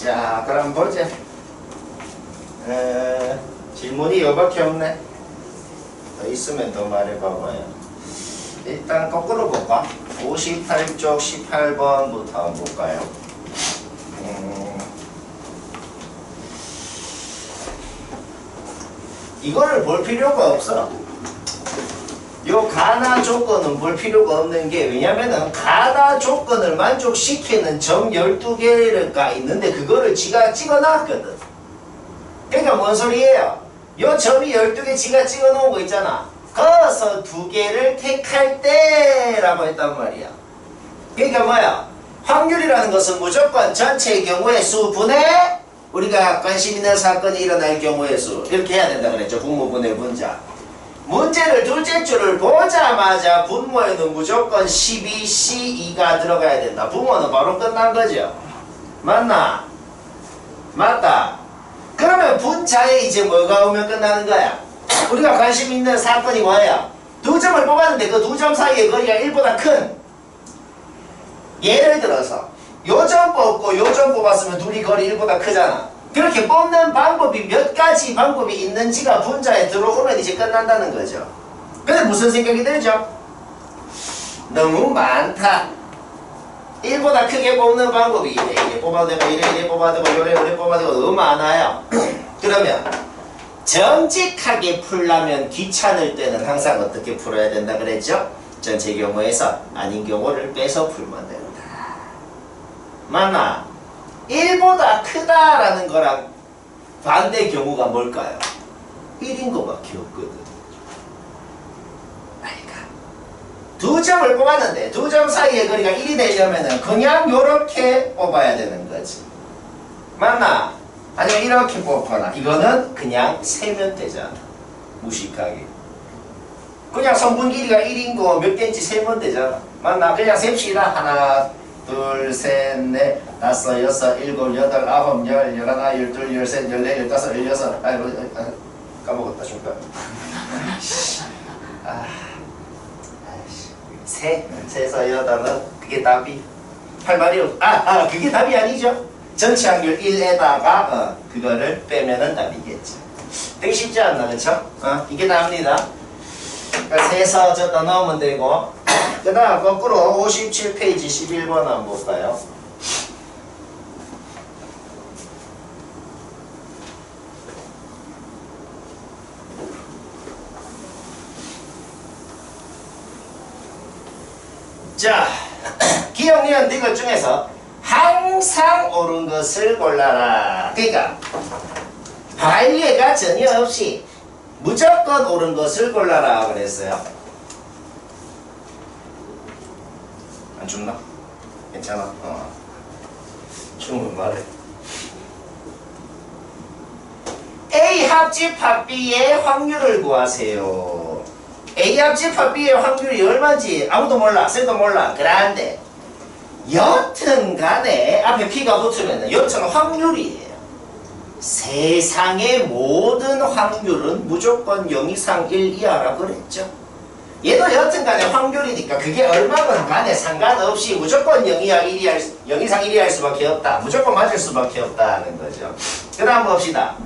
자, 그럼 보자. 질문이 요밖에 없네. 더 있으면 더 말해봐봐요. 일단 거꾸로 볼까? 58쪽 18번부터 한번 볼까요? 이거를 볼 필요가 없어. 요 가나 조건은 볼 필요가 없는 게, 왜냐면은 가나 조건을 만족시키는 점 12개가 있는데 그거를 지가 찍어놨거든. 그러니까 뭔 소리예요? 요 점이 12개 지가 찍어놓은 거 있잖아. 거기서 2개를 택할 때라고 했단 말이야. 그러니까 뭐야? 확률이라는 것은 무조건 전체의 경우의 수분의 우리가 관심 있는 사건이 일어날 경우의 수, 이렇게 해야 된다 그랬죠. 분모분의 분자. 문제를 둘째 줄을 보자마자 분모에는 무조건 12C2가 들어가야 된다. 분모는 바로 끝난 거죠. 맞나? 맞다. 그러면 분자에 이제 뭐가 오면 끝나는 거야? 우리가 관심 있는 사건이 뭐야? 2점을 뽑았는데 그 2점 사이의 거리가 1보다 큰, 예를 들어서 요 점 뽑고 요 점 뽑았으면 둘이 거리 1보다 크잖아. 그렇게 뽑는 방법이 몇 가지 방법이 있는지가 분자에 들어오면 이제 끝난다는 거죠. 근데 무슨 생각이 들죠? 너무 많다. 1보다 크게 뽑는 방법이 이래 뽑아도 되고 이래 뽑아도 되고 이래 뽑아도 되고 너무 많아요. 그러면 정직하게 풀려면 귀찮을 때는 항상 어떻게 풀어야 된다 그랬죠? 전체 경우에서 아닌 경우를 빼서 풀면 된다. 맞나? 1보다 크다라는 거랑 반대 경우가 뭘까요? 1인 거밖에 없거든. 그러니까 2점을 뽑았는데 2점 사이의 거리가 1이 되려면은 그냥 요렇게 뽑아야 되는 거지. 맞나? 아니면 이렇게 뽑거나, 이거는 그냥 세면 되잖아. 무식하게. 그냥 성분 길이가 1인 거 몇 개인지 세면 되잖아. 맞나? 그냥 셉시다. 하나, 둘, 셋, 넷, 다섯, 여섯, 일곱, 여덟, 아홉, 열, 열하나, 열둘, 열셋, 열넷, 열다섯, 열여섯. 아이고, 까먹었다, 줄까? 세서 여덟은 그게 답이. 할 말이 없. 그게 답이 아니죠. 전체 확률 1에다가 그거를 빼면은 답이겠죠. 되게 쉽지 않나, 그쵸? 이게 답입니다. 그러니까 세서 저다 넣으면 되고. 그 다음 거꾸로 57페이지 11번 한번 볼까요? 자, 기억니은 이것 중에서 항상 옳은 것을 골라라. 그러니까 반례가 전혀 없이 무조건 옳은 것을 골라라 그랬어요. 안 춥나? 괜찮아? 추우면 말해. A 합집합 B의 확률을 구하세요. A 합집합 B의 확률이 얼마인지 아무도 몰라. 쌤도 몰라. 그런데 여튼 간에 앞에 P가 붙으면 여튼 확률이에요. 세상의 모든 확률은 무조건 0 이상 1 이하라고 그랬죠. 얘도 여튼 간에 확률이니까 그게 얼마건 간에 상관없이 무조건 0 이상 1 이하 할 수밖에 없다. 무조건 맞을 수밖에 없다는 거죠. 그 다음 봅시다.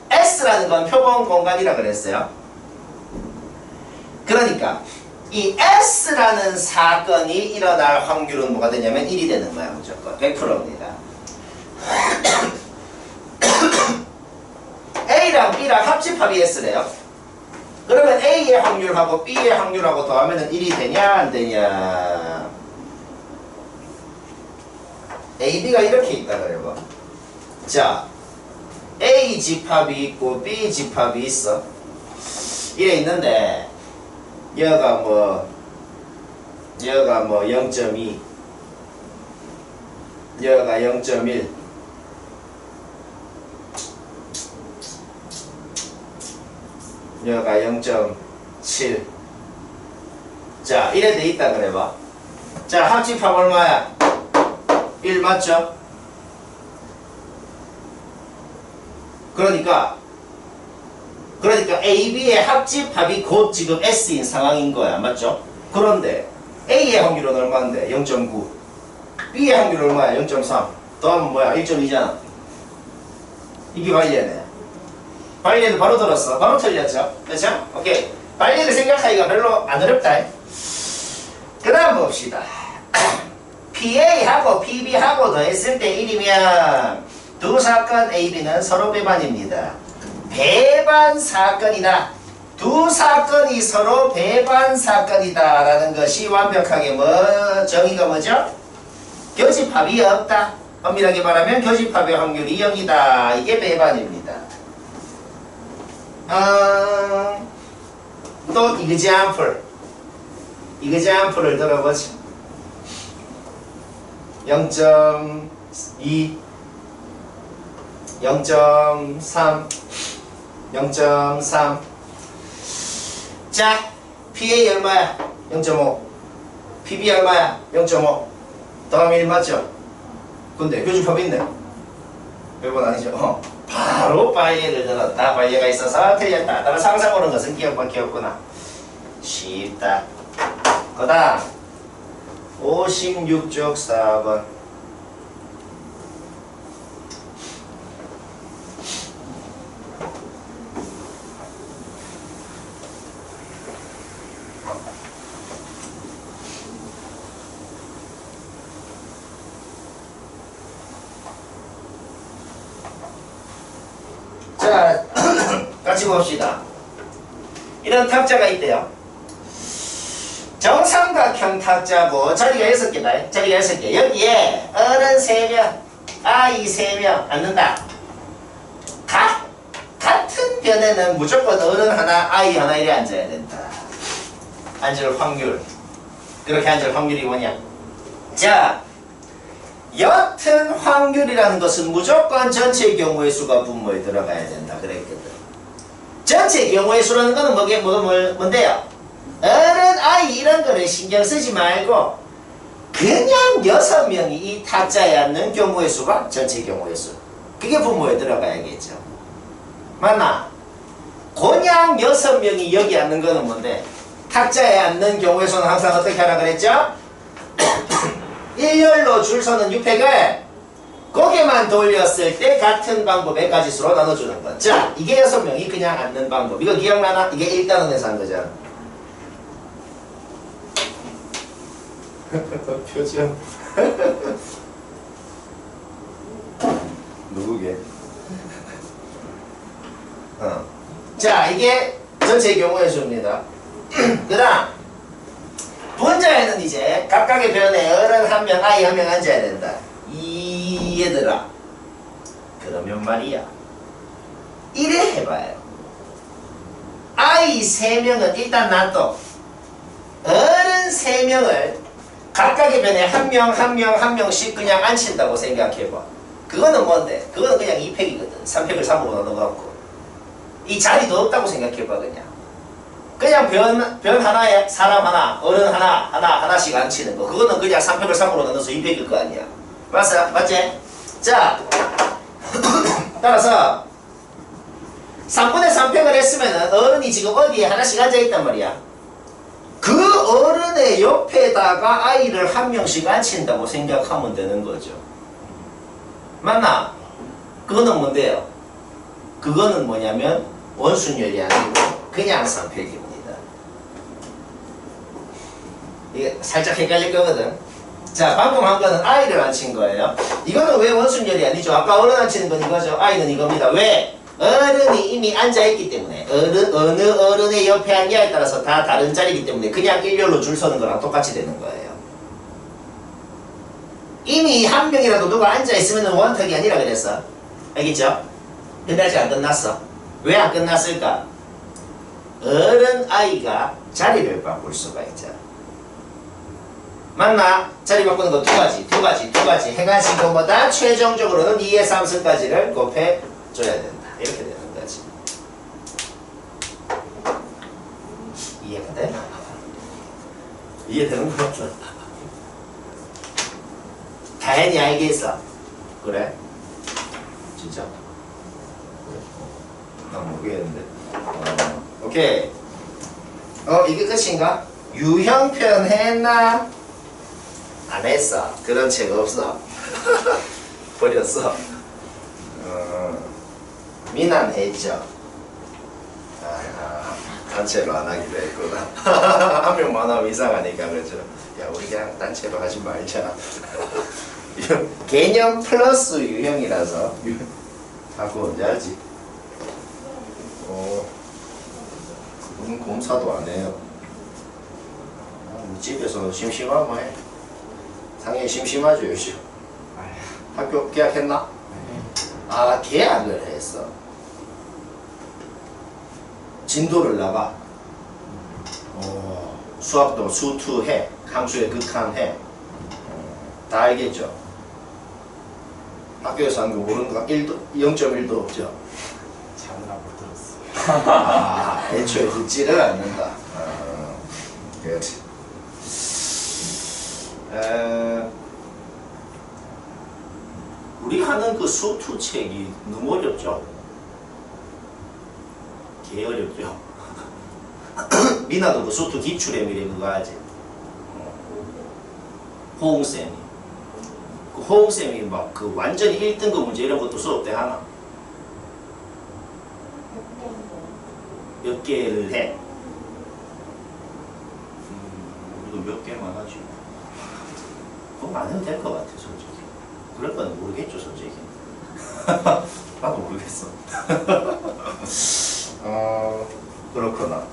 S라는 건 표본 공간이라 그랬어요. 그러니까 이 S라는 사건이 일어날 확률은 뭐가 되냐면 1이 되는 거야. 무조건 100%입니다. A랑 B랑 합집합이 S래요. 그러면 A의 확률하고 B의 확률하고 더하면 1이 되냐 안 되냐. A, B가 이렇게 있다 그래봐. 자, A 집합이 있고 B 집합이 있어. 이래 있는데 여가 뭐 0.2, 여가 0.1, 여가 0.7. 자, 이래 돼 있다 그래봐. 자, 합집합 얼마야? 1 맞죠? 그러니까 A, B의 합집합이 곧 지금 S인 상황인 거야. 맞죠? 그런데 A의 확률은 얼마인데? 0.9. B의 확률은 얼마야? 0.3. 더하면 뭐야? 1.2잖아. 이게 발리에네. 발리에도 바로 들었어. 바로 틀렸죠? 그렇죠? 오케이. 발리를 생각하기가 별로 안 어렵다. 그 다음 봅시다. PA하고 PB하고 더했을 때 1이면 두 사건 A, B는 서로 배반입니다. 배반 사건이다. 두 사건이 서로 배반 사건이다 라는 것이 완벽하게 정의가 뭐죠? 교집합이 없다. 엄밀하게 말하면 교집합의 확률이 0이다. 이게 배반입니다. 또 example을 들어보죠. 0.2 0.3 0.3 자, PA 얼마야? 0.5 PB 얼마야? 0.5 더하면 1 맞죠? 근데 교집합이 있네. 별건 아니죠? 바로 바이에를 넣었다. 바이에가 있어서 틀렸다. 따라서 항상 오는 것은 기억밖에 없구나. 쉽다. 그 다음 56쪽 4번. 자, 같이 봅시다. 이런 탁자가 있대요. 정삼각형 탁자고 자리가 6개다. 자리가 6개. 여기에 어른 3명, 아이 3명 앉는다. 같은 변에는 무조건 어른 하나, 아이 하나 이래 앉아야 된다. 앉을 확률. 그렇게 앉을 확률이 뭐냐? 자, 옅은 확률이라는 것은 무조건 전체 경우의 수가 분모에 들어가야 된다. 그랬거든. 전체 경우의 수라는 거는 뭔데요? 어른, 아이 이런 거를 신경 쓰지 말고 그냥 6명이 이 타자에 앉는 경우의 수가 전체 경우의 수. 그게 분모에 들어가야겠죠. 맞나? 그냥 6명이 여기 앉는 거는 뭔데? 탁자에 앉는 경우의 수는 항상 어떻게 하라 그랬죠? 일렬로 줄 서는 6팩을 고개만 돌렸을 때 같은 방법의 가지수로 나눠주는 것. 자, 이게 6명이 그냥 앉는 방법. 이거 기억나나? 이게 1단원에서 한 거잖아. 표정. 누구게? 자, 이게 전체 경우의 수입니다. 그 다음 분자에는 이제 각각의 변에 어른 1명, 아이 1명 앉아야 된다. 이 얘들아, 그러면 말이야, 이래 해봐요. 아이 3명은 일단 놔둬. 어른 3명을 각각의 변에 1명, 1명, 1명씩 그냥 앉힌다고 생각해봐. 그거는 뭔데? 그거는 그냥 2팩이거든. 3팩을 3으로 나눠갖고 이 자리도 없다고 생각해봐. 그냥 변 하나에 사람 하나, 어른 하나씩 앉히는 거. 그거는 그냥 3팩을 3으로 나눠서 2팩일 거 아니야. 맞지? 자, 따라서 3분의 3팩을 했으면은 어른이 지금 어디에 하나씩 앉아있단 말이야. 그 어른의 옆에다가 아이를 1명씩 앉힌다고 생각하면 되는 거죠. 맞나? 그거는 뭔데요? 그거는 뭐냐면 원순열이 아니고 그냥 3팩입니다. 이게 살짝 헷갈릴 거거든. 자, 방금 한 거는 아이를 앉힌 거예요. 이거는 왜 원순열이 아니죠? 아까 어른 앉히는 건 이거죠. 아이는 이겁니다. 왜? 어른이 이미 앉아있기 때문에 어느 어른의 옆에 앉냐에 따라서 다 다른 자리이기 때문에 그냥 일렬로 줄 서는 거랑 똑같이 되는 거예요. 이미 1명이라도 누가 앉아있으면 원탁이 아니라 그랬어. 알겠죠? 근데 아직 안 끝났어. 왜 안 끝났을까? 어른 아이가 자리를 바꿀 수가 있잖아. 맞나? 자리 바꾸는 거 두 가지 해가지고 뭐다? 최종적으로는 2의 3승까지를 곱해줘야 된다. 이렇게 되는 거지. 이해가 돼? 이해되는 거 같아. 다행히 알겠어. 그래? 진짜? 난 모르겠는데. 오케이. 이게 끝인가? 유형편 했나? 안 했어. 그런 책 없어. 버렸어. 미난했죠. 단체로 안 하기로 했구나. 한 명만 하면 이상하니까 그죠. 야 우리 그냥 단체로 하지 말자. 개념 플러스 유형이라서 자꾸 언제 하지? 그분 공사도 안 해요. 우리 집에서 심심하면 해. 상당히 심심하죠 요즘. 학교 계약했나? 아 계약을 했어. 진도를 나가. 수학도 수투해, 함수의 극한해. 다 알겠죠? 학교에서 한 거 모르는 거 0.1도 없죠? 자느라 못 들었어. 애초에 듣지를 않는다. 그렇지. 우리 하는 그 수투 책이 너무 어렵죠? 개 어렵죠? 미나도 그 수투 기출의 미래 그거 하지? 호응쌤이. 그 호응쌤이 막 그 완전히 1등급 문제 이런 것도 수업 때 하나? 몇 개를 해? 우리도 몇 개만 하지. 그럼 안 해도 될 것 같아, 솔직히. 그럴 건 모르겠죠, 솔직히. 나도 모르겠어. 그렇구나.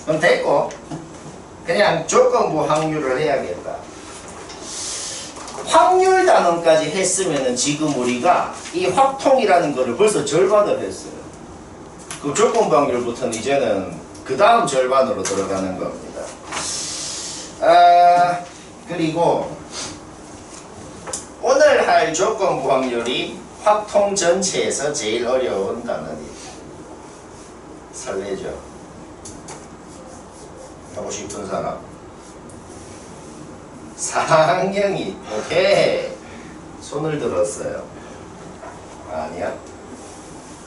그럼 됐고, 그냥 조건부 확률을 해야겠다. 확률 단원까지 했으면은 지금 우리가 이 확통이라는 거를 벌써 절반을 했어요. 그 조건부 확률부터는 이제는 그 다음 절반으로 들어가는 겁니다. 그리고 오늘 할 조건부 확률이 확통 전체에서 제일 어려운 단원이에요. 설레죠? 하고 싶은 사람? 4학년이 오케이 손을 들었어요. 아니야?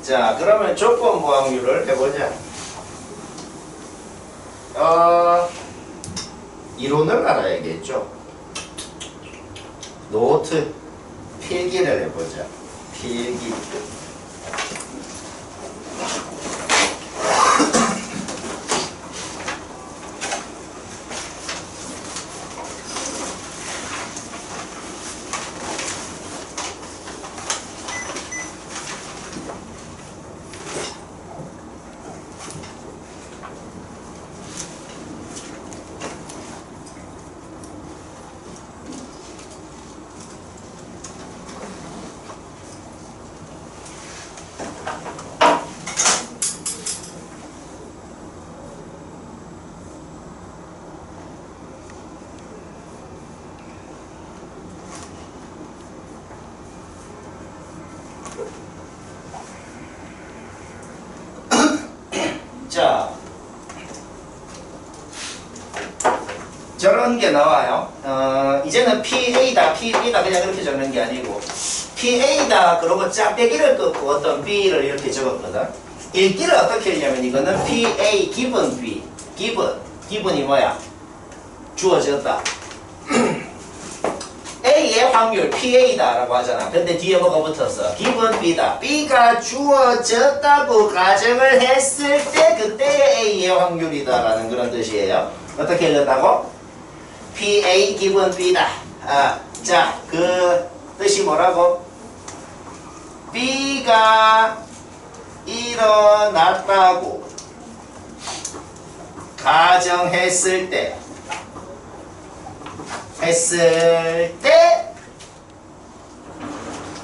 자 그러면 조건부 확률을 해보자. 이론을 알아야겠죠. 노트 필기를 해보자. 필기. 자, 저런 게 나와요. 이제는 PA다, PB다 그냥 그렇게 적는 게 아니고 PA다 그러고 짝대기를 긋고 어떤 B를 이렇게 적었거든. 읽기를 어떻게 하냐면 이거는 PA 기본 B, 기본이 뭐야? 주어졌다. A의 확률 PA다 라고 하잖아. 근데 뒤에 뭐가 붙었어? 기본 B다. B가 주어졌다고 가정을 했을 때 그때의 A의 확률이다 라는 그런 뜻이에요. 어떻게 읽는다고? PA 기본 B다. 자, 그 뜻이 뭐라고? B가 일어났다고 가정했을 때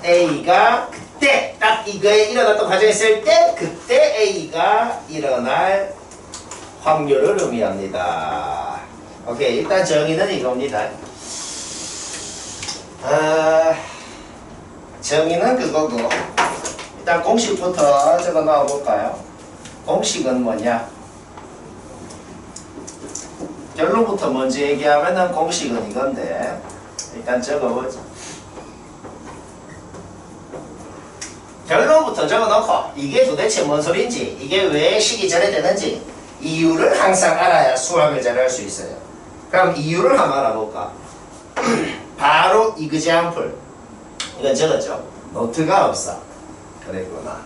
A가 그때 딱 이거에 일어났다고 가정했을 때 그때 A가 일어날 확률을 의미합니다. 오케이, 일단 정의는 이겁니다. 정의는 그거고 일단 공식부터 적어 넣어 볼까요? 공식은 뭐냐? 결론부터 먼저 얘기하면은 공식은 이건데 일단 적어보자. 결론부터 적어놓고 이게 도대체 뭔 소린지 이게 왜 식이 저래 되는지 이유를 항상 알아야 수학을 잘할 수 있어요. 그럼 이유를 한번 알아볼까? 바로 이그제암플 이건 적었죠. 노트가 없어. 그랬구나.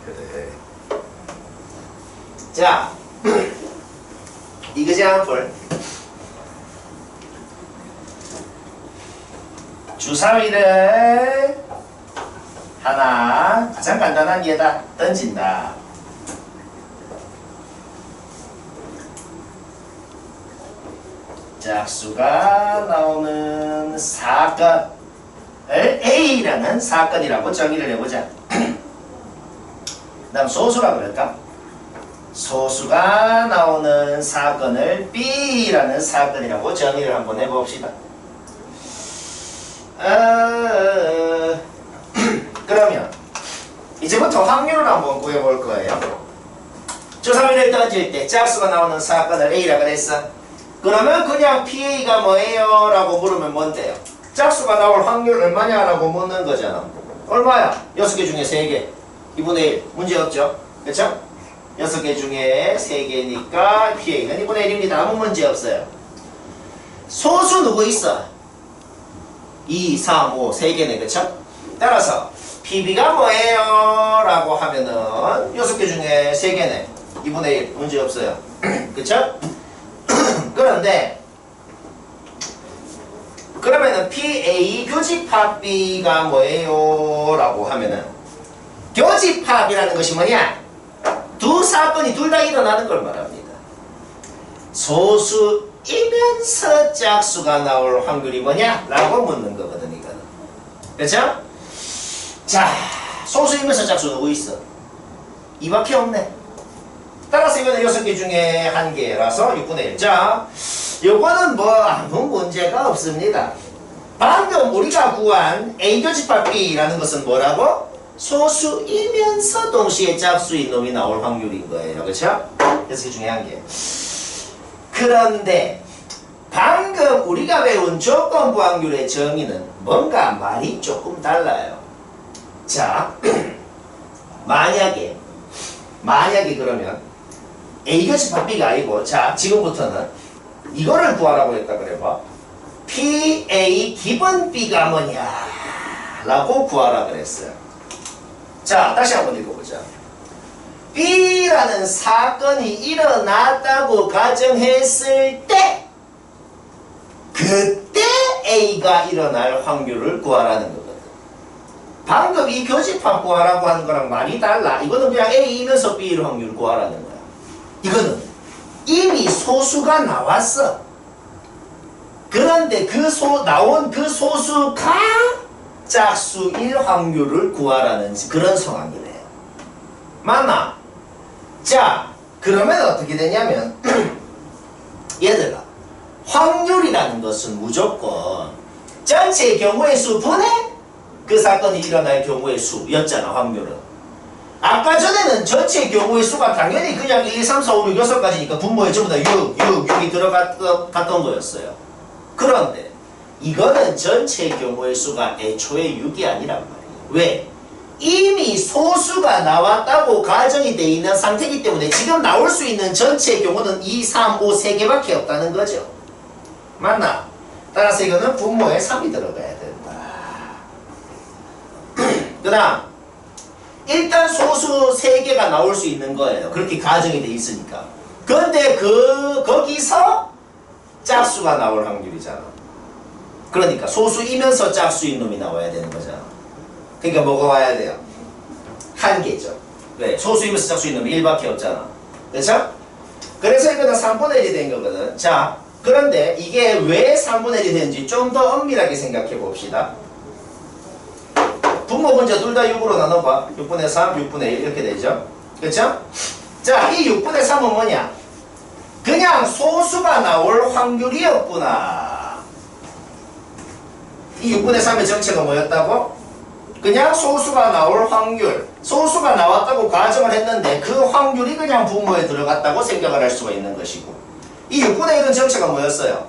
그래. 자, 이그제암플 주사위를 하나 가장 간단한 게다 던진다. 짝수가 나오는 사건을 A라는 사건이라고 정의를 해보자. 그 다음 소수라 그럴까? 소수가 나오는 사건을 B라는 사건이라고 정의를 한번 해봅시다. 그러면 이제부터 확률을 한번 구해볼 거예요. 주사위를 던질 때 짝수가 나오는 사건을 A라고 그랬어. 그러면 그냥 PA가 뭐예요? 라고 물으면 뭔데요? 짝수가 나올 확률 얼마냐? 라고 묻는 거잖아. 얼마야? 6개 중에 3개 2분의 1 문제 없죠? 그쵸? 6개 중에 3개니까 PA는 2분의 1입니다. 아무 문제 없어요. 소수 누구 있어? 2, 3, 5 3개네. 그쵸? 따라서 PB가 뭐예요? 라고 하면은 6개 중에 3개네 2분의 1 문제 없어요. 그쵸? 그런데 그러면은 PA 교집합 B가 뭐예요? 라고 하면은 교집합이라는 것이 뭐냐? 두 사건이 둘 다 일어나는 걸 말합니다. 소수이면서 짝수가 나올 확률이 뭐냐? 라고 묻는 거거든 이거는. 그렇죠? 자, 소수이면서 짝수 누구 있어? 이밖에 없네. 따라서 이거는 6개 중에 1개라서 6분의 1. 자, 요거는 뭐 아무 문제가 없습니다. 방금 우리가 구한 A교집합 B라는 것은 뭐라고? 소수이면서 동시에 짝수인 놈이 나올 확률인 거예요. 그렇죠? 6개 중에 1개. 그런데 방금 우리가 배운 조건부 확률의 정의는 뭔가 말이 조금 달라요. 자, 만약에 그러면 A교집합 B가 아니고, 자, 지금부터는 이거를 구하라고 했다 그래봐. PA 기본 B가 뭐냐? 라고 구하라 그랬어요. 자, 다시 한번 읽어보자. B라는 사건이 일어났다고 가정했을 때, 그때 A가 일어날 확률을 구하라는 거거든. 방금 이 교집합 구하라고 하는 거랑 많이 달라. 이거는 그냥 A이면서 B를 확률 구하라는 거야. 이거는 이미 소수가 나왔어. 그런데 나온 그 소수가 짝수일 확률을 구하라는 그런 상황이래요. 맞나? 자, 그러면 어떻게 되냐면 얘들아, 확률이라는 것은 무조건 전체 경우의 수 분의 그 사건이 일어날 경우의 수였잖아. 확률은 아까 전에는 전체 경우의 수가 당연히 그냥 1, 2, 3, 4, 5, 6, 6가지니까 분모에 전부 다 6이 들어갔던 거였어요. 그런데 이거는 전체 경우의 수가 애초에 6이 아니란 말이에요. 왜? 이미 소수가 나왔다고 가정이 돼 있는 상태이기 때문에 지금 나올 수 있는 전체 경우는 2, 3, 5, 3개밖에 없다는 거죠. 맞나? 따라서 이거는 분모에 3이 들어가야 된다. 그 다음 일단 소수 3개가 나올 수 있는 거예요. 그렇게 가정이 돼 있으니까. 그런데 거기서 짝수가 나올 확률이잖아. 그러니까 소수이면서 짝수인 놈이 나와야 되는 거잖아. 그러니까 뭐가 와야 돼요? 1개죠. 왜? 소수이면서 짝수인 놈이 1밖에 없잖아. 그렇죠? 그래서 이거는 3분의 1이 된 거거든. 자, 그런데 이게 왜 3분의 1이 되는지 좀 더 엄밀하게 생각해 봅시다. 분모 문제 둘 다 6으로 나눠봐. 6분의 3, 6분의 1 이렇게 되죠. 그렇죠? 자, 이 6분의 3은 뭐냐? 그냥 소수가 나올 확률이었구나. 이 6분의 3의 정체가 뭐였다고? 그냥 소수가 나올 확률. 소수가 나왔다고 가정을 했는데 그 확률이 그냥 분모에 들어갔다고 생각을 할 수가 있는 것이고, 이 6분의 1은 정체가 뭐였어요?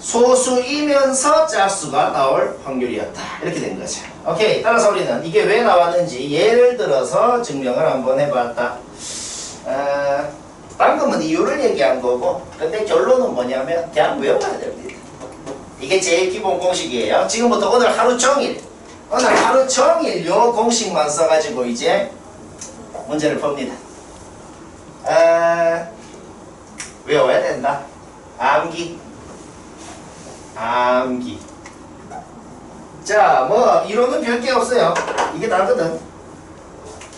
소수이면서 짝수가 나올 확률이었다. 이렇게 된 거죠. 오케이. 따라서 우리는 이게 왜 나왔는지 예를 들어서 증명을 한번 해봤다. 방금은 이유를 얘기한 거고, 근데 결론은 뭐냐면 그냥 외워야 됩니다. 이게 제일 기본 공식이에요. 지금부터 오늘 하루 종일 요 공식만 써가지고 이제 문제를 풉니다. 외워야 된다. 암기. 자, 뭐 이론은 별게 없어요. 이게 다거든.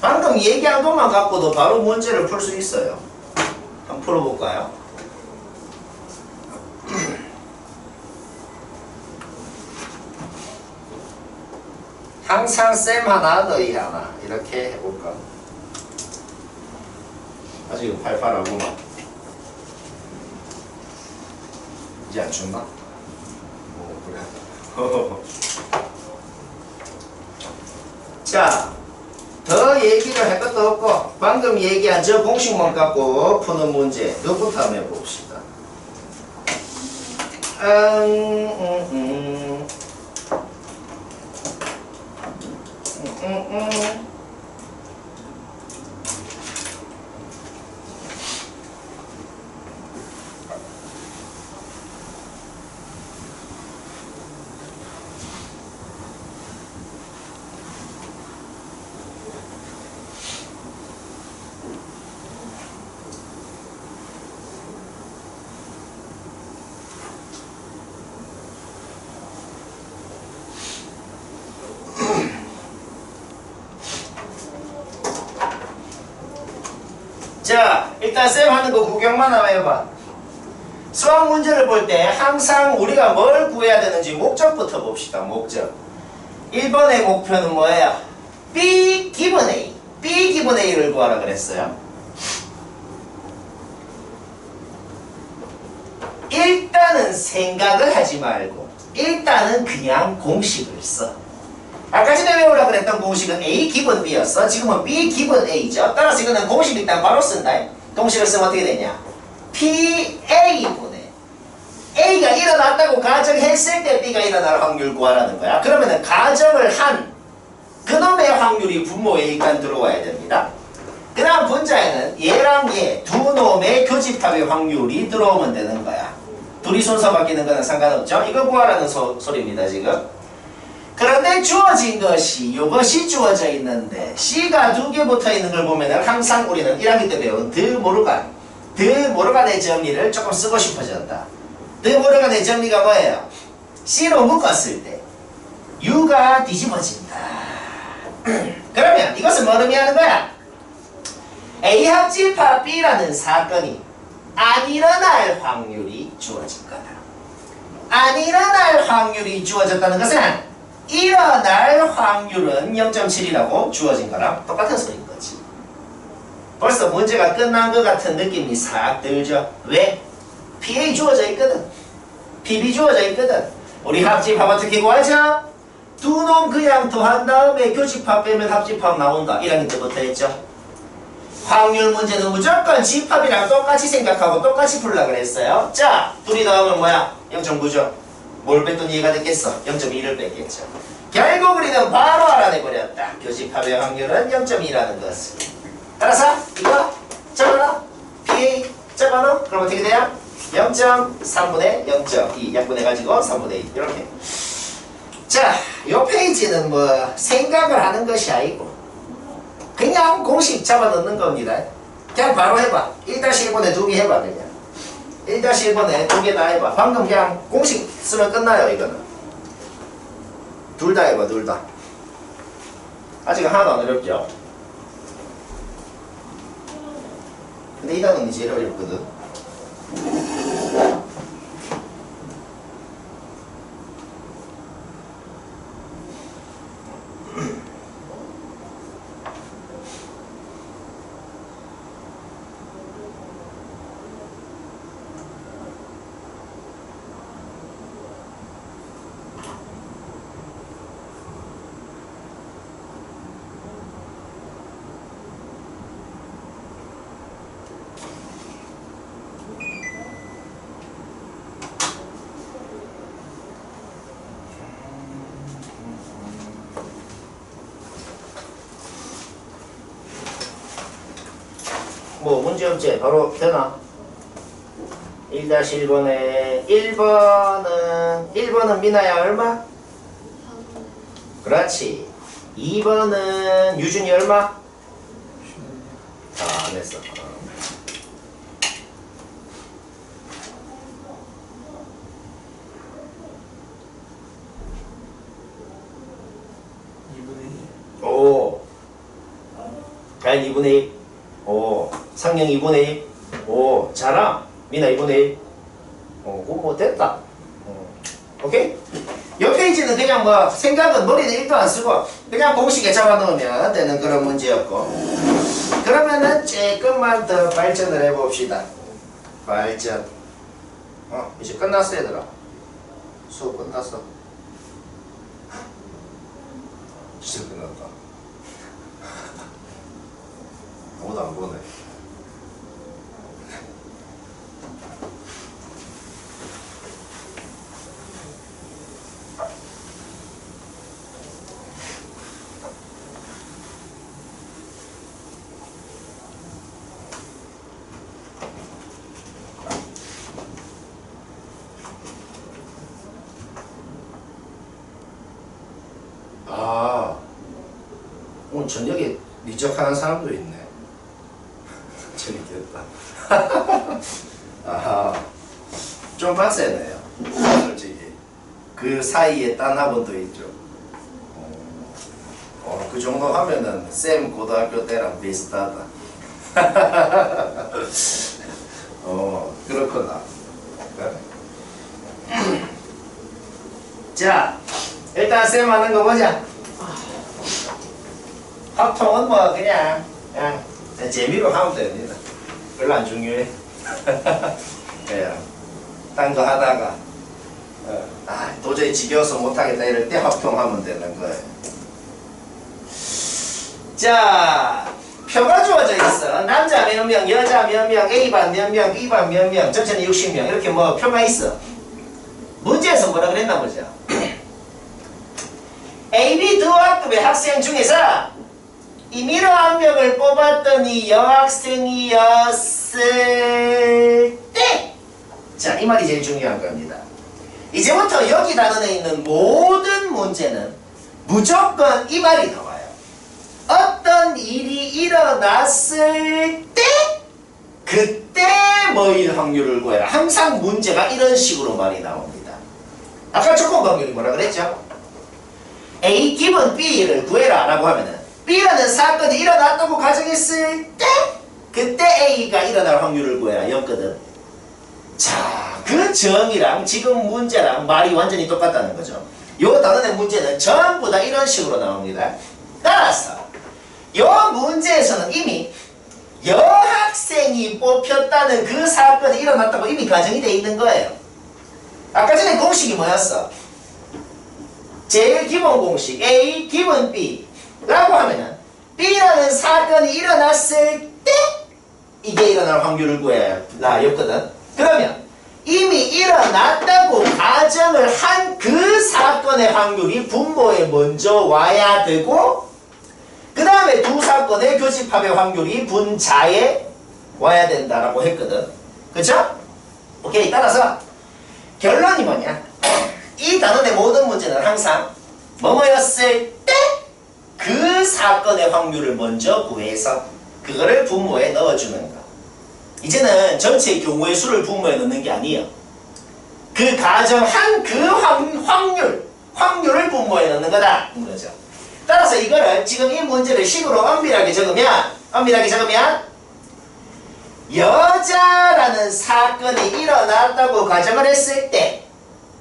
방금 얘기한 것만 갖고도 바로 문제를 풀 수 있어요. 한번 풀어볼까요? 항상 쌤 하나 너희 하나 이렇게 해볼까? 아직 팔팔하구만. 이제 안 춥나? 그래. 자, 더 얘기를 할 것도 없고 방금 얘기한 저 공식만 갖고 푸는 문제 이것부터 한번 해봅시다. 자, 일단 쌤 하는 거 구경만 한번 해봐. 수학 문제를 볼 때 항상 우리가 뭘 구해야 되는지 목적부터 봅시다. 목적. 1번의 목표는 뭐예요? B 기분 A. B 기분 A를 구하라 그랬어요. 일단은 생각을 하지 말고 일단은 그냥 공식을 써. 아까 전에 외우라 그랬던 공식은 A 기분 B였어. 지금은 B 기분 A죠. 따라서 이거는 공식 일단 바로 쓴다. 공식을 쓰면 어떻게 되냐? PA분의 A가 일어났다고 가정했을 때 B가 일어날 확률 구하라는 거야. 그러면은 가정을 한 그놈의 확률이 분모 A간 들어와야 됩니다. 그 다음 분자에는 얘랑 얘 두 놈의 교집합의 확률이 들어오면 되는 거야. 둘이 순서 바뀌는 거는 상관없죠. 이거 구하라는 소리입니다 지금. 그런데 주어진 것이 이것이 주어져 있는데 C가 두 개 붙어 있는 걸 보면 항상 우리는 1학기 때 배운 드모르간의 정리를 조금 쓰고 싶어졌다. 드모르간의 정리가 뭐예요? C로 묶었을 때 U가 뒤집어진다. 그러면 이것은 뭘 의미하는 거야? A 합집합 B라는 사건이 안 일어날 확률이 주어진 거다. 안 일어날 확률이 주어졌다는 것은 일어날 확률은 0.7이라고 주어진 거랑 똑같은 소리인 거지. 벌써 문제가 끝난 것 같은 느낌이 싹 들죠. 왜? PA 주어져 있거든. PB 주어져 있거든. 우리 합집합 어떻게 구하죠? 두 놈 그냥 더한 다음에 교집합 빼면 합집합 나온다. 1학년 때부터 했죠. 확률 문제는 무조건 집합이랑 똑같이 생각하고 똑같이 풀라 그랬어요. 자, 둘이 더하면 뭐야? 0.9죠. 뭘 뺐더니 얘가 됐겠어? 0.2를 뺐겠죠. 결국 우리는 바로 알아내버렸다. 교집합의 확률은 0.2라는 것을. 따라서 이거 적어놔. PA 적어놓. 그럼 어떻게 돼요? 0.3분의 0.2 약분해가지고 3분의 2 이렇게. 자, 요 페이지는 뭐 생각을 하는 것이 아니고 그냥 공식 잡아넣는 겁니다. 그냥 바로 해봐. 1-1번에 두 개 해봐 그냥. 1-1번에 두 개 다 해봐. 방금 그냥 공식 쓰면 끝나요 이거는. 둘 다 해봐 둘 다. 아직 하나도 안 어렵죠? 근데 이 단원이 제일 어렵거든. 뭐 문제 없지? 바로 되나? 1-1번에 1번은 미나야 얼마? 그렇지. 2번은 유준이 얼마? 안 했어. 5. 가연 2분의 1. 5. 상영 2분의 1. 5. 자랑. 미나 2분의 1. 그거 뭐 됐다. 오케이? 요 페이지는 그냥 뭐 생각은 머리는 1도 안 쓰고 그냥 공식에 잡아놓으면 되는 그런 문제였고, 그러면은 조금만 더 발전을 해봅시다. 발전. 이제 끝났어 얘들아. 수업 끝났어. 진짜 끝났다. 아무도 안 보네. 오늘 저녁에 미적하는 사람도 있네. 재밌겠다. 아하, 좀 빡세네요. 솔직히 그 사이에 딴 학원도 있죠. 그 정도 하면은 쌤 고등학교 때랑 비슷하다. 그렇구나. 자, 일단 쌤 하는 거 보자. 합통은 뭐 그냥 재미로 하면 됩니다. 별로 안 중요해. 그냥 딴 거 하다가 도저히 지겨워서 못하겠다 이럴 때 합통하면 되는 거예요. 자, 표가 주어져 있어. 남자 몇 명, 여자 몇 명, A반 몇 명, B반 몇 명, 전체는 60명 이렇게 뭐 표가 있어. 문제에서 뭐라 그랬나 보자. A, B 두 학급의 학생 중에서 임의로 한 명을 뽑았더니 여학생이었을 때, 자, 이 말이 제일 중요한 겁니다. 이제부터 여기 단원에 있는 모든 문제는 무조건 이 말이 나와요. 어떤 일이 일어났을 때 그때 뭐일 확률을 구해라. 항상 문제가 이런 식으로 말이 나옵니다. 아까 조건 확률이 뭐라 그랬죠? A 기본 B를 구해라 라고 하면은 B라는 사건이 일어났다고 가정했을 때 그때 A가 일어날 확률을 구해라 였거든. 자, 그 정의랑 지금 문제랑 말이 완전히 똑같다는 거죠. 요 단원의 문제는 전부 다 이런 식으로 나옵니다. 따라서 요 문제에서는 이미 여학생이 뽑혔다는 그 사건이 일어났다고 이미 가정이 돼 있는 거예요. 아까 전에 공식이 뭐였어? 제일 기본 공식 A 기본 B 라고 하면은 B라는 사건이 일어났을 때 이게 일어날 확률을 구해라 였거든. 그러면 이미 일어났다고 가정을 한 그 사건의 확률이 분모에 먼저 와야 되고 그 다음에 두 사건의 교집합의 확률이 분자에 와야 된다라고 했거든. 그쵸? 오케이. 따라서 결론이 뭐냐? 이 단원의 모든 문제는 항상 뭐뭐였을 때 그 사건의 확률을 먼저 구해서 그거를 분모에 넣어주는 거. 이제는 전체 경우의 수를 분모에 넣는 게 아니에요. 그 가정한 그 확률을 분모에 넣는 거다. 그거죠. 따라서 이거를 지금 이 문제를 식으로 엄밀하게 적으면 여자라는 사건이 일어났다고 가정을 했을 때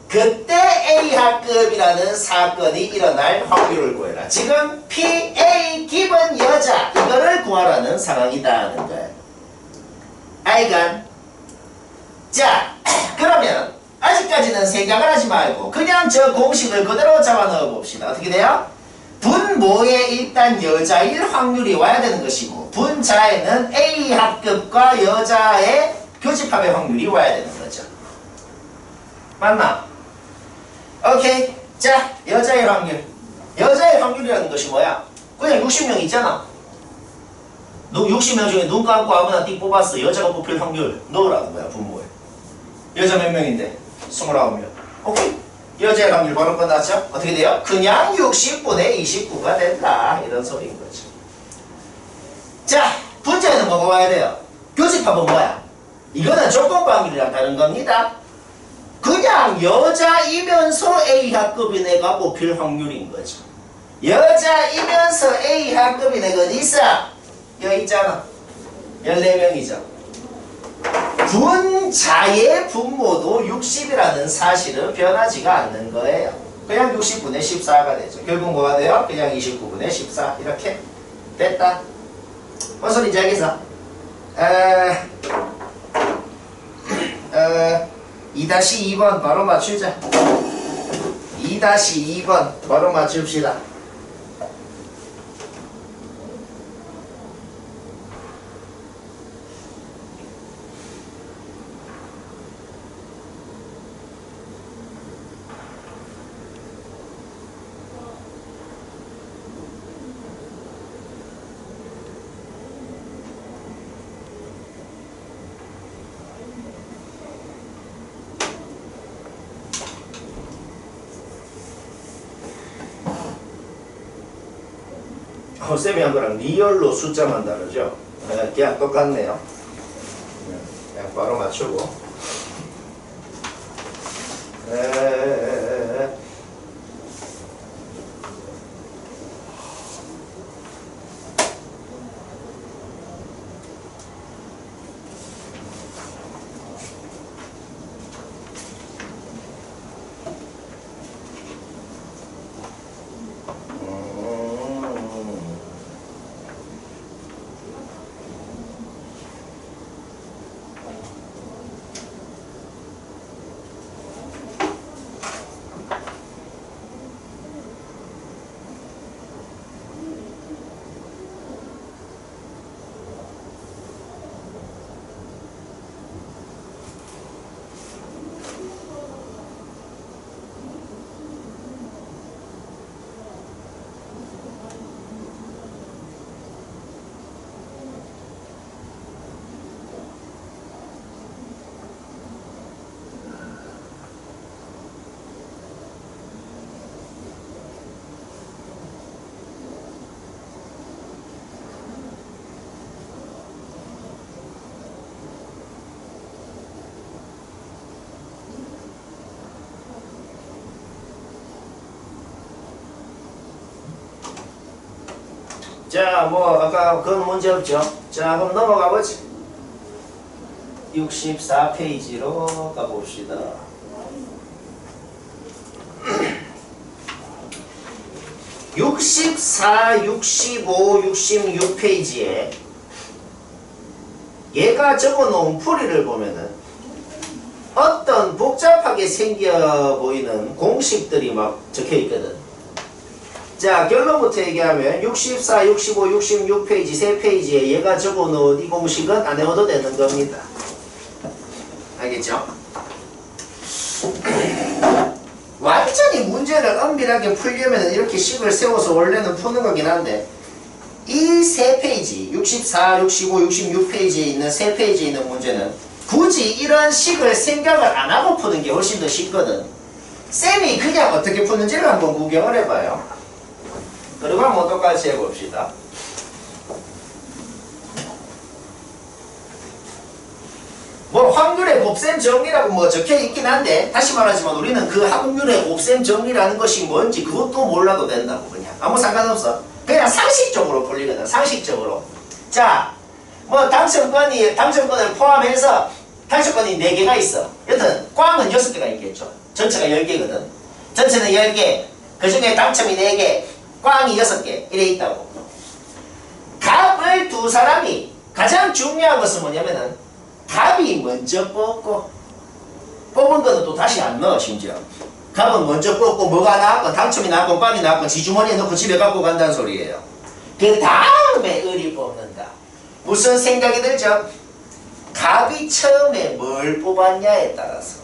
그때 A학급이라는 사건이 일어날 확률을 구해라. 지금 PA 기본 여자 이거를 구하라는 상황이다는 거예요. 알간? 자, 그러면 아직까지는 생각을 하지 말고 그냥 저 공식을 그대로 잡아 넣어 봅시다. 어떻게 돼요? 분모에 일단 여자일 확률이 와야 되는 것이고 분자에는 A학급과 여자의 교집합의 확률이 와야 되는 거죠. 맞나? 오케이. 자, 여자의 확률. 여자의 확률이라는 것이 뭐야? 그냥 60명 있잖아. 너 60명 중에 눈 감고 아무나 띡 뽑았어. 여자가 뽑힐 확률 넣으라는 거야, 분모에. 여자 몇 명인데? 29명. 오케이. 여자의 확률 바로 끝났죠? 어떻게 돼요? 그냥 60분의 29가 된다. 이런 소리인 거죠. 자, 문제는 뭐가 와야 돼요? 교집합은 뭐야? 이거는 조건방률이랑 다른 겁니다. 그냥 여자이면서 A하급인 애가 뽑힐 확률인 거죠. 여자이면서 A하급인 애가 어디 있어? 여기 있잖아. 14명이죠. 분자의 분모도 60이라는 사실은 변하지가 않는 거예요. 그냥 60분의 14가 되죠. 결국 뭐가 돼요? 그냥 29분의 14 이렇게 됐다. 뭔 소리인지 알겠어? 2-2번 바로 맞추자. 2-2번 바로 맞춥시다. 쌤이 한 거랑 리얼로 숫자만 다르죠? 그냥 똑같네요. 그냥 바로 맞추고. 자, 뭐 아까 그건 문제 없죠? 자, 그럼 넘어가 보지. 64페이지로 가봅시다. (64, 65, 66페이지에) 얘가 적어놓은 풀이를 보면은 어떤 복잡하게 생겨 보이는 공식들이 막 적혀있거든. 자, 결론부터 얘기하면 64, 65, 66페이지 3페이지에 얘가 적어놓은 이 공식은 안 외워도 되는 겁니다. 알겠죠? 완전히 문제를 엄밀하게 풀려면 이렇게 식을 세워서 원래는 푸는 거긴 한데, 이 3페이지 64, 65, 66페이지에 있는 3페이지에 있는 문제는 굳이 이런 식을 생각을 안 하고 푸는 게 훨씬 더 쉽거든. 쌤이 그냥 어떻게 푸는지를 한번 구경을 해봐요. 그리고 한번 똑같이 해봅시다. 뭐 확률의 곱셈 정리라고 뭐 적혀있긴 한데, 다시 말하지만 우리는 그 확률의 곱셈 정리라는 것이 뭔지 그것도 몰라도 된다고. 그냥 아무 상관없어. 그냥 상식적으로 풀리거든. 상식적으로. 자, 뭐 당첨권을 포함해서 당첨권이 4개가 있어. 여튼 꽝은 6개가 있겠죠. 전체가 10개거든. 전체는 10개. 그 중에 당첨이 4개, 꽝이 6개 이래 있다고. 값을 두 사람이, 가장 중요한 것은 뭐냐면은 값이 먼저 뽑고, 뽑은 거는 또 다시 안 넣어. 심지어 값은 먼저 뽑고 뭐가 나왔건 당첨이 나왔건 꽝이 나왔건 지 주머니에 넣고 집에 갖고 간다는 소리예요. 그 다음에 을이 뽑는다. 무슨 생각이 들죠? 값이 처음에 뭘 뽑았냐에 따라서,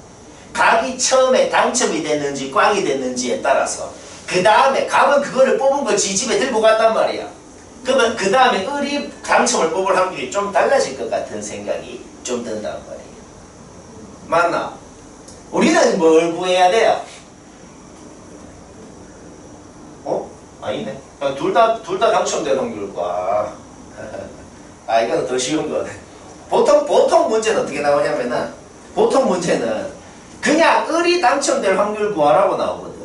값이 처음에 당첨이 됐는지 꽝이 됐는지에 따라서 그 다음에 값은 그거를 뽑은 걸 지 집에 들고 갔단 말이야. 그러면 그 다음에 을이 당첨을 뽑을 확률이 좀 달라질 것 같은 생각이 좀 든단 말이에요. 맞나? 이제는 뭘 구해야 돼요? 아니네. 둘 다 당첨될 확률과. 이거는 더 쉬운 거네. 보통 문제는 어떻게 나오냐면은, 보통 문제는 그냥 을이 당첨될 확률 구하라고 나오거든.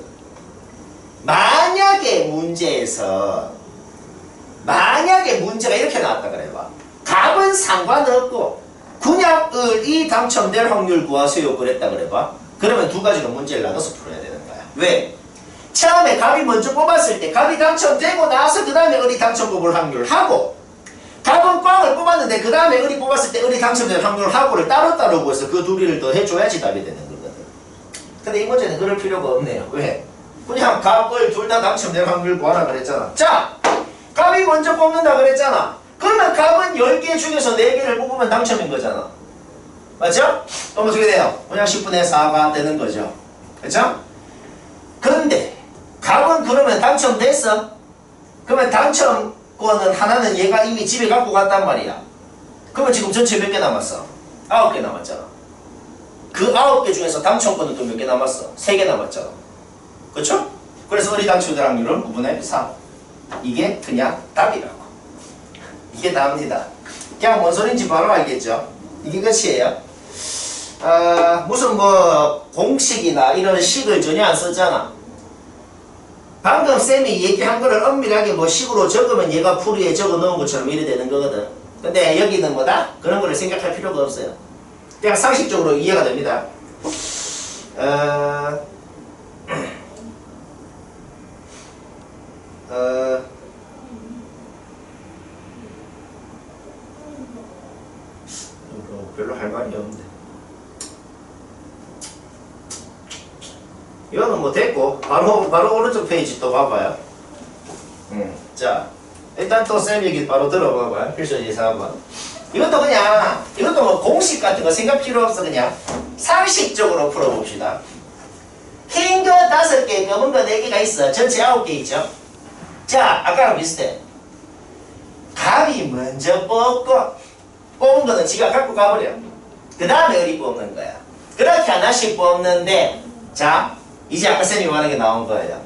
만약에 문제가 이렇게 나왔다 그래봐. 답은 상관없고 그냥 을이 당첨될 확률 구하세요 그랬다 그래봐. 그러면 두 가지로 문제를 나눠서 풀어야 되는 거야. 왜? 처음에 갑이 먼저 뽑았을 때 갑이 당첨되고 나서 그 다음에 을이 당첨 뽑을 확률 하고, 갑은 꽝을 뽑았는데 그 다음에 을이 뽑았을 때 을이 당첨될 확률 하고를 따로따로 구해서 그 둘이를 더 해줘야지 답이 되는 거거든. 근데 이 문제는 그럴 필요가 없네요. 왜? 그냥 갑, 을 둘 다 당첨될 확률 구하라 그랬잖아. 자, 갑이 먼저 뽑는다 그랬잖아. 그러면 갑은 10개 중에서 4개를 뽑으면 당첨인 거잖아. 맞죠? 그럼 어떻게 돼요? 그냥 10분의 4가 되는 거죠. 그렇죠? 근데 갑은 그러면 당첨됐어? 그러면 당첨권은 하나는 얘가 이미 집에 갖고 갔단 말이야. 그러면 지금 전체 몇 개 남았어? 9개 남았잖아. 그 9개 중에서 당첨권은 또 몇 개 남았어? 3개 남았잖아. 그렇죠? 그래서 을이 당첨될 확률은 9분의 4. 이게 그냥 답이라고. 이게 답입니다. 그냥 뭔 소린지 바로 알겠죠? 이게 끝이에요. 무슨 뭐 공식이나 이런 식을 전혀 안 썼잖아. 방금 쌤이 얘기한 거를 엄밀하게 뭐 식으로 적으면 얘가 풀이에 적어 놓은 것처럼 이래 되는 거거든. 근데 여기는 뭐다? 그런 거를 생각할 필요가 없어요. 그냥 상식적으로 이해가 됩니다. 별로 할 말이 없는데. 이거는 뭐 됐고, 바로 오른쪽 페이지 또 봐봐요. 자, 일단 또 쌤 얘기 바로 들어봐봐요. 필수 예사 한번. 이것도 뭐 공식 같은 거 생각 필요 없어. 그냥 상식적으로 풀어봅시다. 흰 거 5개, 검은 거 4개가 있어. 전체 9개 있죠. 자, 아까랑 비슷해. 갑이 먼저 뽑은 거는 지가 갖고 가버려. 그 다음에 을이 뽑는 거야. 그렇게 하나씩 뽑는데, 자, 이제 아까 쌤이 말한 게 나온 거예요.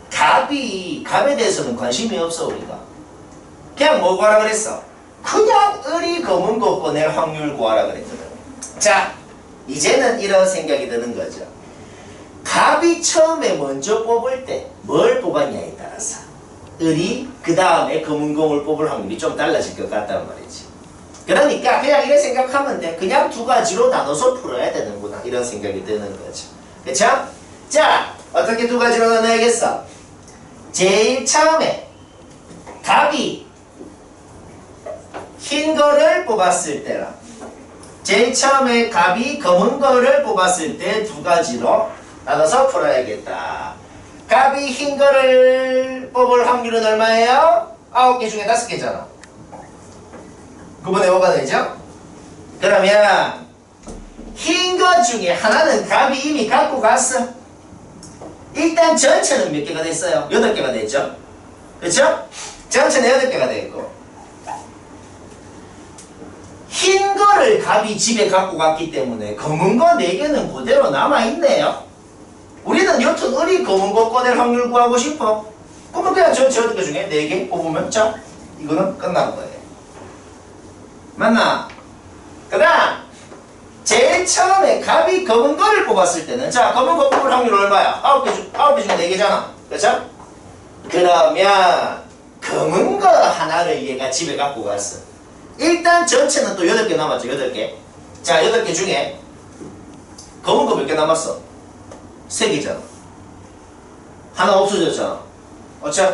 갑에 대해서는 관심이 없어, 우리가. 그냥 뭐 구하라 그랬어? 그냥 을이 검은 거 꺼낼 확률 구하라 그랬거든. 자, 이제는 이런 생각이 드는 거죠. 갑이 처음에 먼저 뽑을 때 뭘 뽑았냐에 따라서 을이 그 다음에 검은 공을 뽑을 확률이 좀 달라질 것 같단 말이지. 그러니까 그냥 이렇게 생각하면 돼. 그냥 두 가지로 나눠서 풀어야 되는구나. 이런 생각이 드는 거죠. 그쵸? 자, 어떻게 두 가지로 나눠야겠어? 제일 처음에 갑이 흰 거를 뽑았을 때랑 제일 처음에 갑이 검은 거를 뽑았을 때 두 가지로 나눠서 풀어야겠다. 갑이 흰 거를 뽑을 확률은 얼마예요? 9개 중에 5개잖아. 9분의 5가 되죠? 그러면 흰 거 중에 하나는 갑이 이미 갖고 갔어. 일단 전체는 몇 개가 됐어요? 8개가 됐죠? 그렇죠? 전체는 8개가 됐고, 흰 거를 갑이 집에 갖고 갔기 때문에 검은 거 4개는 그대로 남아있네요. 우리는 여튼 을이 검은 거 꺼낼 확률 구하고 싶어. 그러면 그냥 전체 8개 중에 4개 뽑으면, 자, 이거는 끝난 거예요. 맞나? 그 다음 제일 처음에 갑이 검은 거를 뽑았을 때는, 자, 검은 거 뽑을 확률 얼마야? 9개 중에 4개잖아. 그렇죠? 그러면 검은 거 하나를 얘가 집에 갖고 갔어. 일단 전체는 또 8개 남았죠. 8개. 자, 8개 중에 검은 거 몇 개 남았어? 3개잖아. 하나 없어졌잖아.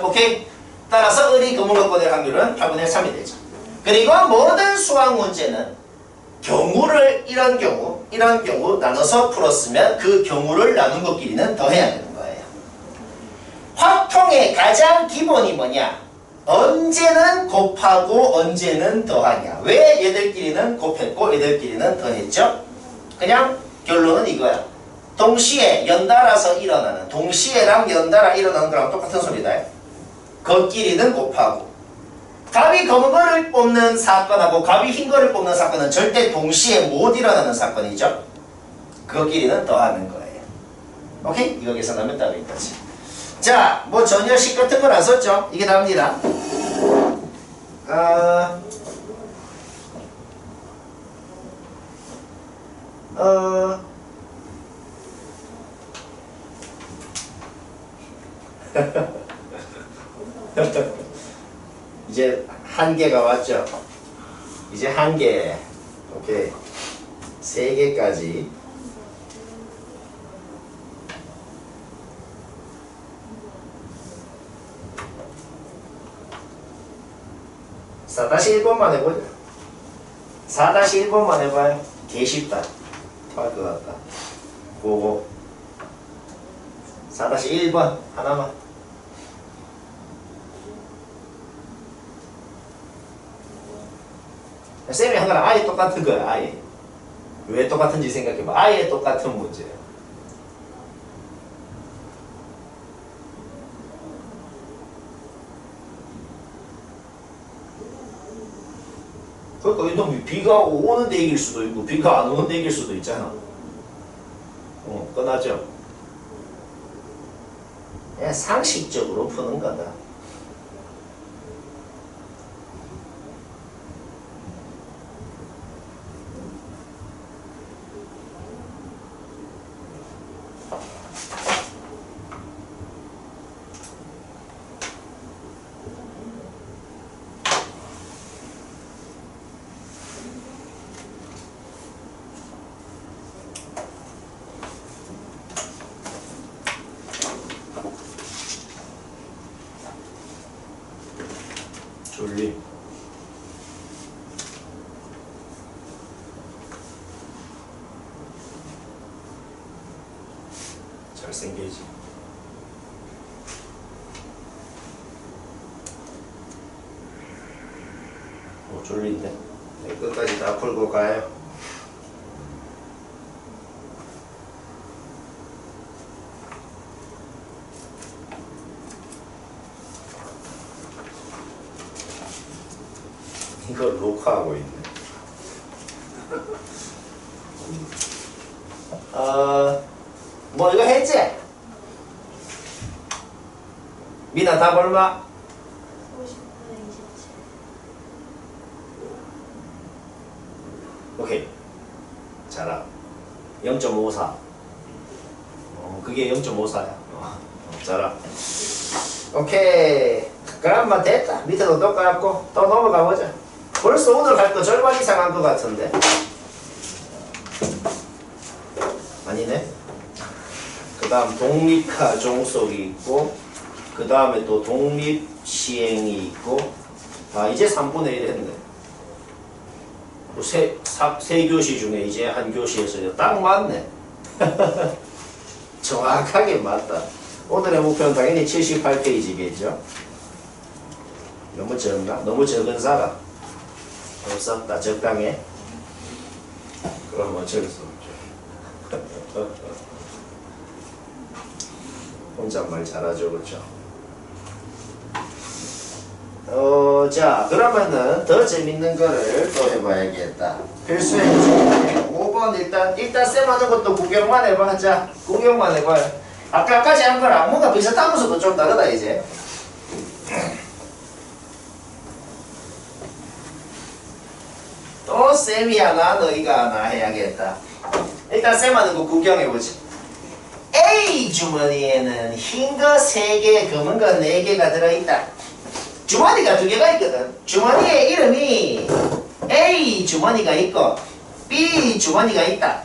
오케이? 따라서 을이 검은 거 꺼낼 확률은 8분의 3이 되죠. 그리고 모든 수학 문제는 이런 경우 나눠서 풀었으면 그 경우를 나눈 것끼리는 더해야 되는 거예요. 확통의 가장 기본이 뭐냐? 언제는 곱하고 언제는 더하냐. 왜 얘들끼리는 곱했고 얘들끼리는 더했죠? 그냥 결론은 이거야. 동시에 연달아서 일어나는, 동시에랑 연달아 일어나는 거랑 똑같은 소리다. 그끼리는 곱하고. 갑이 검은 거를 뽑는 사건하고 갑이 흰 거를 뽑는 사건은 절대 동시에 못 일어나는 사건이죠. 그거 길이는 더하는 거예요. 오케이? 이거 계산하면 답이 여기까지. 자, 뭐 전혀식 같은 건 안 썼죠? 이게 답니다. 이제 한개가 왔죠? 이제 한개. 오케이. 3개까지. (4-1) 번만 해보자. 4-1 번만 해봐요. 개 쉽다. 토할 것 같다. 보고 4-1 번 하나만. 쌤이 한 거랑 아예 똑같은 거야. 아예. 왜 똑같은지 생각해봐. 아예 똑같은 문제야. 그러니까 이놈이 비가 오는데 이길 수도 있고 비가 안 오는데 이길 수도 있잖아. 끝나죠? 그냥 상식적으로 푸는 거다. 졸림. 잘생기지. 졸린데. 네, 끝까지 다 풀고 가요. 이걸 녹화하고 있네. 뭐 이거 했지? 미나 답 얼마? 50분에 27. 오케이. 잘하. 0.54. 그게 0.54야. 잘하. 오케이. 그럼 됐다. 밑에도 똑같고 또 넘어가 보자. 벌써 오늘 갈 거 절반 이상 한 것 같은데. 아니네. 그 다음 독립화 종속이 있고 그 다음에 또 독립시행이 있고 이제 3분의 1 했네. 세 교시 중에 이제 한 교시에서 딱 맞네. 정확하게 맞다. 오늘의 목표는 당연히 78페이지겠죠. 너무 적은가? 너무 적은 사람 없었다. 적당해. 그럼 어쩔 수 없죠. 혼잣말 잘하죠, 그렇죠? 자, 그러면은 더 재밌는 거를 또 해봐야겠다. 필수의 5번 일단 쌤 하는 것도 구경만 해봐. 자, 구경만 해봐요. 아까까지 한 거랑 뭔가 비슷하면서도 좀 다르다 이제. 또 쌤이 하나 너희가 하나 해야겠다. 일단 쌤 하는 거 구경해보지. A 주머니에는 흰 거 3개, 검은 거 4개가 들어있다. 주머니가 2개가 있거든. 주머니에 이름이 A 주머니가 있고 B 주머니가 있다.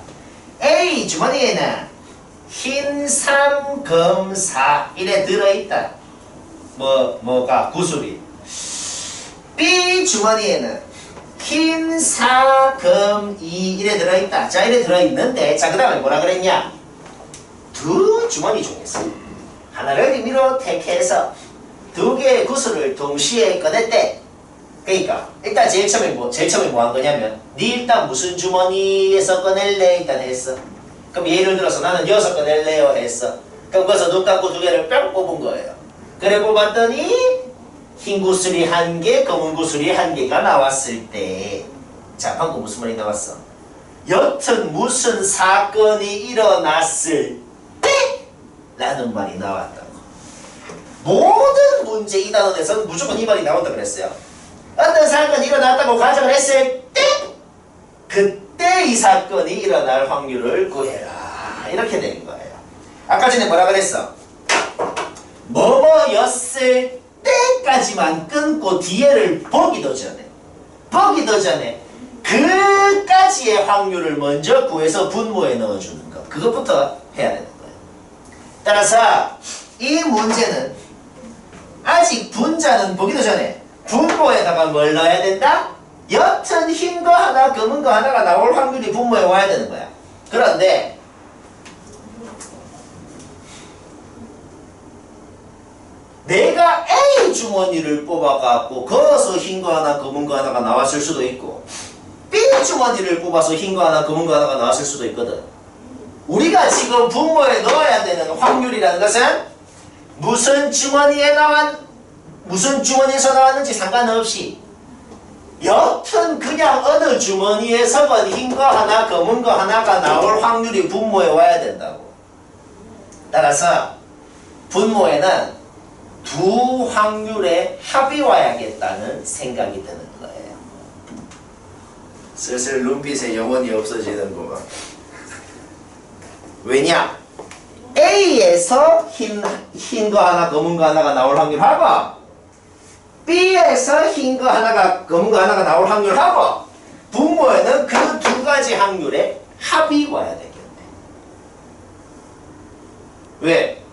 A 주머니에는 흰 3, 검 4 이래 들어있다. 뭐가 구슬이. B 주머니에는 흰 4, 검 2 이래 들어있다. 자, 이래 들어있는데 자, 그 다음에 뭐라 그랬냐? 두 주머니 중에서 하나를 임의로 택해서 2개의 구슬을 동시에 꺼냈대. 그러니까 일단 제일 처음에 뭐 한 거냐면 니 일단 무슨 주머니에서 꺼낼래? 일단 했어. 그럼 예를 들어서 나는 6 꺼낼래요 했어. 그럼 거기서 눈 감고 2개를 뿅 뽑은 거예요. 그래 뽑았더니 흰 구슬이 1개, 검은 구슬이 1개가 나왔을 때 자, 방금 무슨 말이 나왔어? 여튼 무슨 사건이 일어났을 때 라는 말이 나왔다고. 모든 문제 이 단원에서는 무조건 이 말이 나온다 그랬어요. 어떤 사건이 일어났다고 가정을 했을 때 그때 이 사건이 일어날 확률을 구해라. 이렇게 된 거예요. 아까 전에 뭐라 그랬어? 뭐뭐였을 때까지만 끊고 뒤에를 보기도 전에 그까지의 확률을 먼저 구해서 분모에 넣어주는 것. 그것부터 해야 되는 거예요. 따라서 이 문제는 아직 분자는 보기도 전에 분모에다가 뭘 넣어야 된다? 여튼 흰 거 하나 검은 거 하나가 나올 확률이 분모에 와야 되는 거야. 그런데 내가 A 주머니를 뽑아갖고 거기서 흰 거 하나 검은 거 하나가 나왔을 수도 있고 B 주머니를 뽑아서 흰 거 하나 검은 거 하나가 나왔을 수도 있거든. 우리가 지금 분모에 넣어야 되는 확률이라는 것은 무슨 주머니에서 나왔는지 상관없이 여튼 그냥 어느 주머니에서건 흰 거 하나 검은 거 하나가 나올 확률이 분모에 와야 된다고. 따라서 분모에는 두 확률의 합이 와야겠다는 생각이 드는 거예요. 슬슬 눈빛에 영혼이 없어지는구만. 왜냐? A에서 흰 거 하나 검은 거 하나가 나올 확률하고 B에서 흰 거 하나가 검은 거 하나가 나올 확률하고 분모에는 그 두 가지 확률의 합이 와야 되겠네. 왜?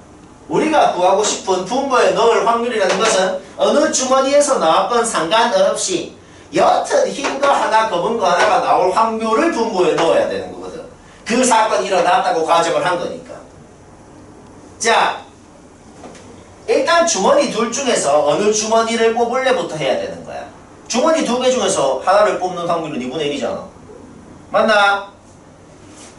우리가 구하고 싶은 분모에 넣을 확률이라는 것은 어느 주머니에서 나왔건 상관없이 여튼 흰 거 하나 검은 거 하나가 나올 확률을 분모에 넣어야 되는 거거든. 그 사건이 일어났다고 가정을 한 거니까. 자, 일단 주머니 둘 중에서 어느 주머니를 뽑을래부터 해야 되는 거야. 주머니 두 개 중에서 하나를 뽑는 확률은 2분의 1이잖아. 맞나?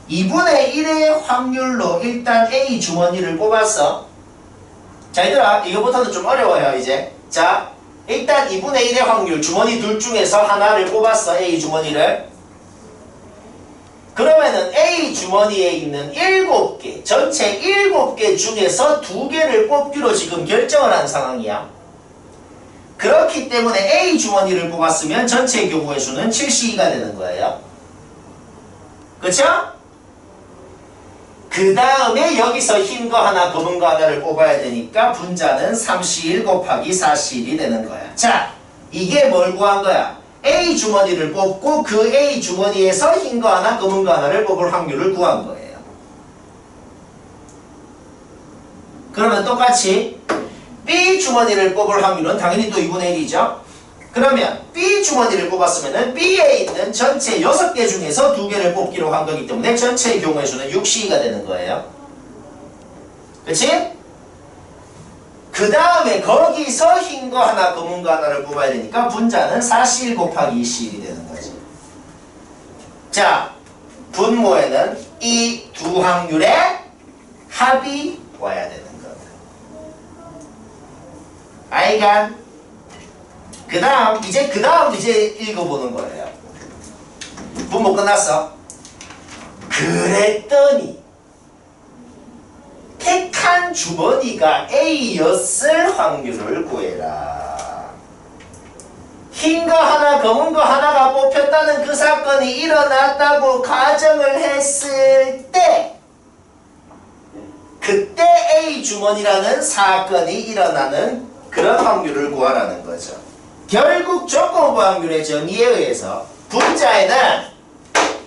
2분의 1의 확률로 일단 A 주머니를 뽑았어. 자, 얘들아, 이거부터는 좀 어려워요, 이제. 자, 일단 2분의 1의 확률, 주머니 둘 중에서 하나를 뽑았어, A 주머니를. 그러면은 A 주머니에 있는 7개, 전체 7개 중에서 2개를 뽑기로 지금 결정을 한 상황이야. 그렇기 때문에 A 주머니를 뽑았으면 전체 경우의 수는 7C2가 되는 거예요. 그쵸? 그 다음에 여기서 흰 거 하나, 검은 거 하나를 뽑아야 되니까 분자는 3C1 곱하기 4C1이 되는 거야. 자, 이게 뭘 구한 거야? A 주머니를 뽑고 그 A 주머니에서 흰 거 하나, 검은 거 하나를 뽑을 확률을 구한 거예요. 그러면 똑같이 B 주머니를 뽑을 확률은 당연히 또 2분의 1이죠. 그러면 B 주머니를 뽑았으면 B에 있는 전체 6개 중에서 2개를 뽑기로 한 거기 때문에 전체의 경우의 수는 6C가 되는 거예요. 그치? 그 다음에 거기서 흰 거 하나, 검은 거 하나를 뽑아야 되니까 분자는 4C1 곱하기 2C1이 되는 거지. 자, 분모에는 이 두 확률의 합이 와야 되는 거다. 아이간? 그 다음 이제 읽어보는 거예요. 분모 끝났어. 그랬더니 택한 주머니가 A였을 확률을 구해라. 흰 거 하나, 검은 거 하나가 뽑혔다는 그 사건이 일어났다고 가정을 했을 때 그때 A 주머니라는 사건이 일어나는 그런 확률을 구하라는 거죠. 결국 조건부 확률의 정의에 의해서 분자에는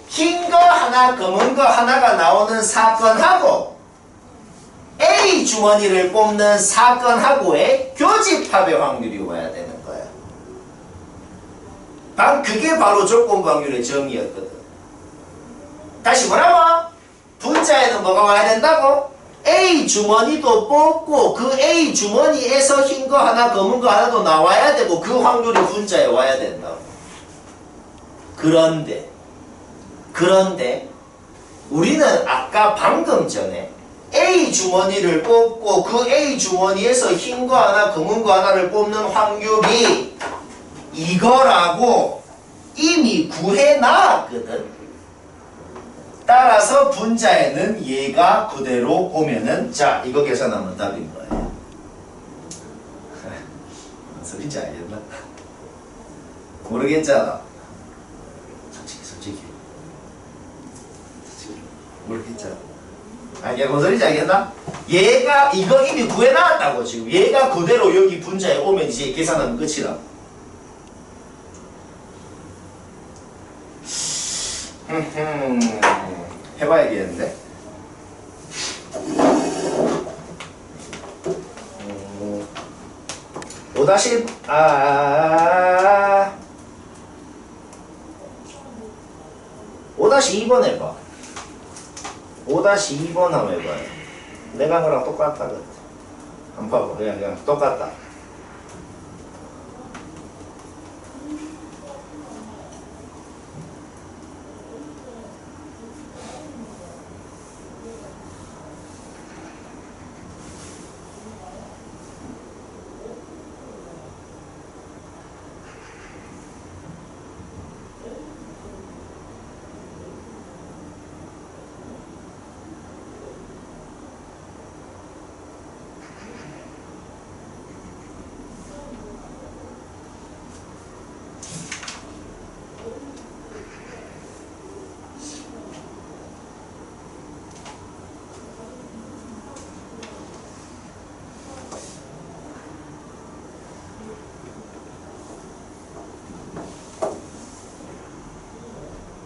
흰 거 하나, 검은 거 하나가 나오는 사건하고 A 주머니를 뽑는 사건하고의 교집합의 확률이 와야 되는 거야. 그게 바로 조건부 확률의 정의였거든. 다시 뭐라고? 분자에는 뭐가 와야 된다고? A 주머니도 뽑고 그 A 주머니에서 흰 거 하나, 검은 거 하나도 나와야 되고 그 확률이 분자에 와야 된다고. 그런데 우리는 아까 방금 전에 A 주머니를 뽑고 그 A 주머니에서 흰 거 하나, 검은 거 하나를 뽑는 확률이 이거라고 이미 구해놨거든. 따라서 분자에는 얘가 그대로 오면은 자 이거 계산하면 답인 거예요. 무슨 소리인지 알겠나? 모르겠잖아. 솔직히 모르겠잖아. 이게 무슨 소리인지 알겠나? 얘가 이거 이미 구해놨다고. 지금 얘가 그대로 여기 분자에 오면 이제 계산하면 끝이라. 해봐야겠는데. 5-1 5-2번 해봐. 5-2번 한번 해봐요. 내가 한 거랑 똑같다 그랬지. 한번 봐봐. 그냥 똑같다.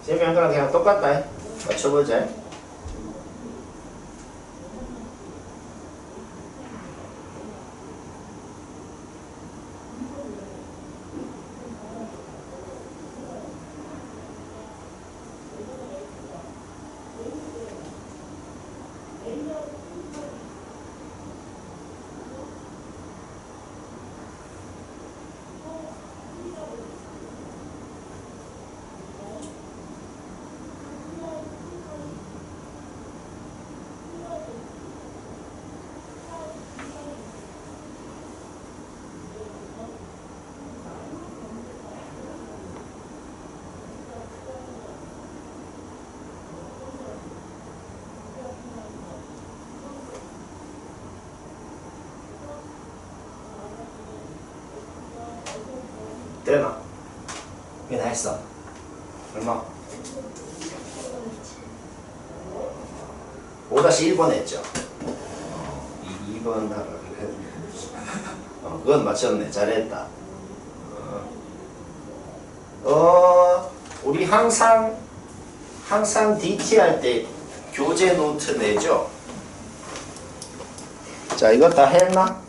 쌤이 한 거랑 그냥 똑같다. 맞춰보자. 되나? 왜 다 했어? 얼마? 5-1번 했죠? 2번 하라 그래. 그건 맞췄네. 잘했다. 우리 항상 DT 할 때 교재 노트 내죠? 자, 이거 다 했나?